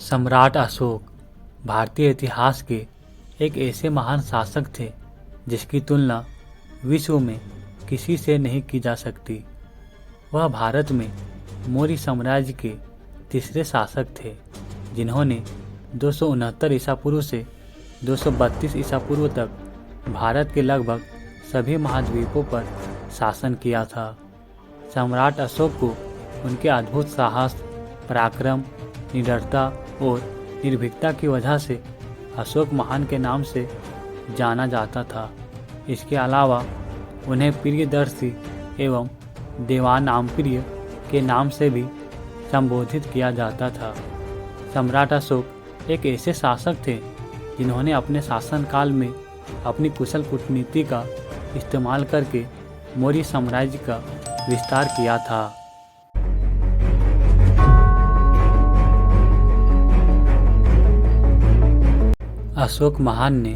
सम्राट अशोक भारतीय इतिहास के एक ऐसे महान शासक थे जिसकी तुलना विश्व में किसी से नहीं की जा सकती। वह भारत में मौर्य साम्राज्य के तीसरे शासक थे जिन्होंने 269 ईसा पूर्व से 232 ईसा पूर्व तक भारत के लगभग सभी महाद्वीपों पर शासन किया था। सम्राट अशोक को उनके अद्भुत साहस, पराक्रम, निडरता और निर्भीकता की वजह से अशोक महान के नाम से जाना जाता था। इसके अलावा उन्हें प्रियदर्शी एवं देवानामप्रिय के नाम से भी संबोधित किया जाता था। सम्राट अशोक एक ऐसे शासक थे जिन्होंने अपने शासनकाल में अपनी कुशल कूटनीति का इस्तेमाल करके मौर्य साम्राज्य का विस्तार किया था। अशोक महान ने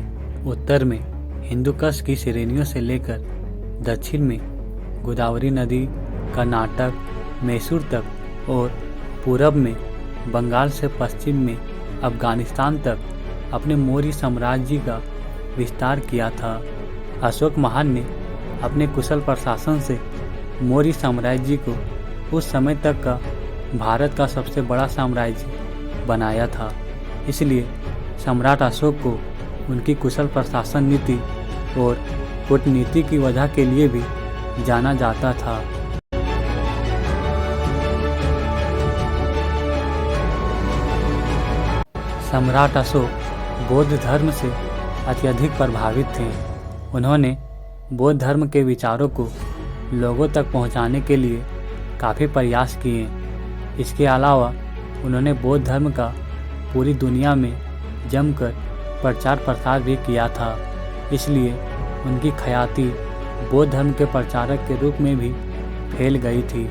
उत्तर में हिंदुकुश की श्रेणियों से लेकर दक्षिण में गोदावरी नदी, कर्नाटक, मैसूर तक और पूरब में बंगाल से पश्चिम में अफगानिस्तान तक अपने मौर्य साम्राज्य का विस्तार किया था। अशोक महान ने अपने कुशल प्रशासन से मौर्य साम्राज्य को उस समय तक का भारत का सबसे बड़ा साम्राज्य बनाया था। इसलिए सम्राट अशोक को उनकी कुशल प्रशासन नीति और कूटनीति की वजह के लिए भी जाना जाता था। सम्राट अशोक बौद्ध धर्म से अत्यधिक प्रभावित थे। उन्होंने बौद्ध धर्म के विचारों को लोगों तक पहुंचाने के लिए काफ़ी प्रयास किए। इसके अलावा उन्होंने बौद्ध धर्म का पूरी दुनिया में जमकर प्रचार प्रसार भी किया था। इसलिए उनकी ख्याति बौद्ध धर्म के प्रचारक के रूप में भी फैल गई थी।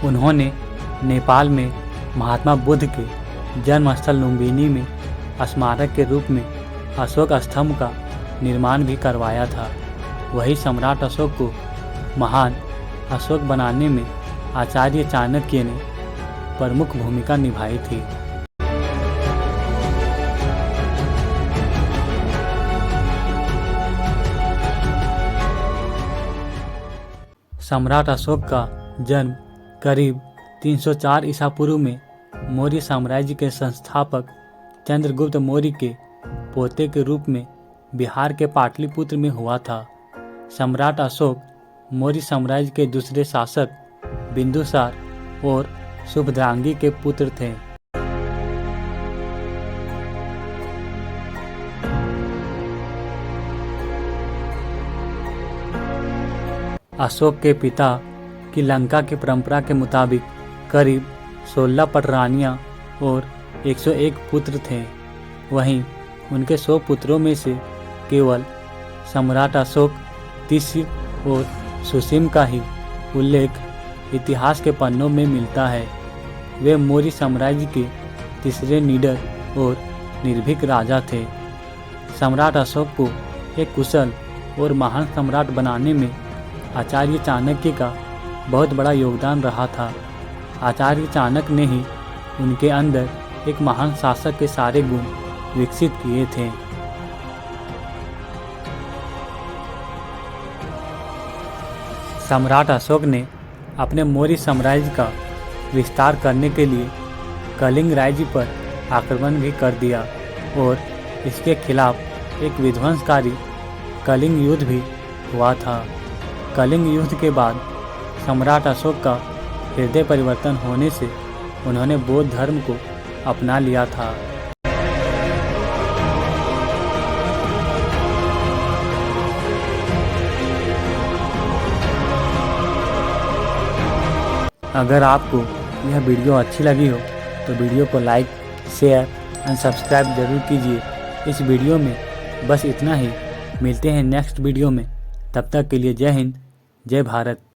उन्होंने नेपाल में महात्मा बुद्ध के जन्मस्थल लुम्बिनी में स्मारक के रूप में अशोक स्तंभ का निर्माण भी करवाया था। वही सम्राट अशोक को महान अशोक बनाने में आचार्य चाणक्य ने प्रमुख भूमिका निभाई थी। सम्राट अशोक का जन्म करीब 304 ईसा पूर्व में मौर्य साम्राज्य के संस्थापक चंद्रगुप्त मौर्य के पोते के रूप में बिहार के पाटलिपुत्र में हुआ था। सम्राट अशोक मौर्य साम्राज्य के दूसरे शासक बिंदुसार और शुभद्रांगी के पुत्र थे। अशोक के पिता की लंका की परंपरा के मुताबिक करीब 16 पटरानियां और 101 पुत्र थे। वहीं उनके 100 पुत्रों में से केवल सम्राट अशोक, तिष्य और सुसीम का ही उल्लेख इतिहास के पन्नों में मिलता है। वे मौर्य साम्राज्य के तीसरे निडर और निर्भीक राजा थे। सम्राट अशोक को एक कुशल और महान सम्राट बनाने में आचार्य चाणक्य का बहुत बड़ा योगदान रहा था। आचार्य चाणक्य ने ही उनके अंदर एक महान शासक के सारे गुण विकसित किए थे। सम्राट अशोक ने अपने मौर्य साम्राज्य का विस्तार करने के लिए कलिंग राज्य पर आक्रमण भी कर दिया और इसके खिलाफ एक विध्वंसकारी कलिंग युद्ध भी हुआ था। कलिंग युद्ध के बाद सम्राट अशोक का हृदय परिवर्तन होने से उन्होंने बौद्ध धर्म को अपना लिया था। अगर आपको यह वीडियो अच्छी लगी हो तो वीडियो को लाइक, शेयर एंड सब्सक्राइब जरूर कीजिए। इस वीडियो में बस इतना ही। मिलते हैं नेक्स्ट वीडियो में। तब तक के लिए जय हिंद, जय भारत।